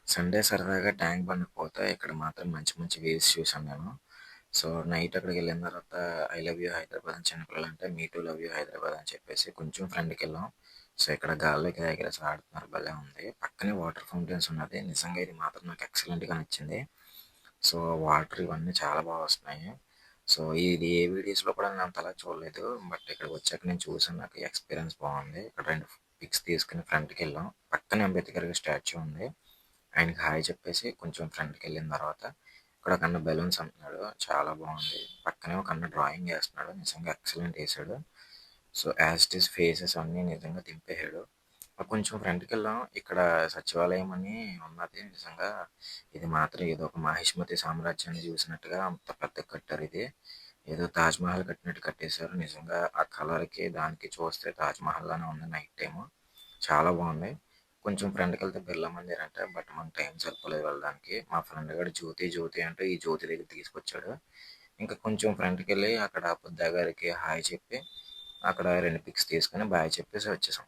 Sunday సరదాగా tank బండ్‌కి పోతే ఇక్కడ మాత్రం మంచి మంచి వ్యూస్ చూసాను నేను. సో, నైట్ అక్కడికెళ్ళిన తర్వాత 'ఐ లవ్ యూ హైదరాబాద్' అని చిన్నపిల్లలంటే 'మీ టూ లవ్ యూ హైదరాబాద్' అని చెప్పేసి కొంచెం ఫ్రంట్‌కెళ్ళాం. సో, ఇక్కడ గాల్లోకి ఎగరేసి ఆడుతున్నారు భలే ఉంది. పక్కనే వాటర్ ఫౌంటైన్స్ ఉన్నది. నిజంగా ఇది మాత్రం నాకు ఎక్సలెంట్‌గా నచ్చింది. సో, వాటర్ ఇవన్నీ చాలా బాగా వస్తున్నాయి. సో, ఇది ఏ వీడియోస్‌లో కూడా నేను అంతలా చూడలేదు. బట్ ఇక్కడికొచ్చాక నేను చూసాను. నాకు ఎక్స్‌పీరియన్స్ బాగుంది. ఇక్కడ 2 పిక్స్ తీసుకొని ఫ్రంట్‌కెళ్ళాం. పక్కనే అంబేద్కర్ స్టాచ్యూ ఉంది. ఆయనకి హాయ్ చెప్పేసి కొంచెం ఫ్రంట్‌కెళ్ళిన తర్వాత ఇక్కడ ఒక అన్న బెలూన్స్ అమ్ముతున్నాడు. చాలా బాగుంది. పక్కనే ఒక అన్న డ్రాయింగ్ ఏస్తున్నాడు. నిజంగా ఎక్సలెంట్ ఏసాడు. So, as it is faces అన్నీ నిజంగా దింపేసాడు. కొంచెం ఫ్రంట్‌కెళ్ళాం. ఇక్కడ సచివాలయం అని ఉన్నది. నిజంగా ఇది మాత్రం ఏదో ఒక మాహిష్మతి సామ్రాజ్యాన్ని చూసినట్టుగా అంత పెద్దగా కట్టారిది. ఏదో తాజ్‌మహల్ కట్టినట్టు కట్టేశారు. నిజంగా ఆ కలర్‌కి దానికి చూస్తే తాజ్‌మహల్ లానే ఉంది నైట్ టైము. చాలా బాగుంది. కొంచెం ఫ్రంట్‌కెళ్తే బిర్లా మందిర్ అంట. బట్ మనకు టైం సరిపోలేదు వెళ్ళడానికి. మా ఫ్రెండ్ గాడు జ్యోతి జ్యోతి అంటే ఈ జ్యోతి దగ్గరికి తీసుకొచ్చాడు. ఇంకా కొంచెం ఫ్రంట్‌కెళ్ళి అక్కడ బుద్ధ గారికి హాయ్ చెప్పి అక్కడ 2 పిక్స్ తీసుకొని బాయ్ చెప్పేసి వచ్చేసాం.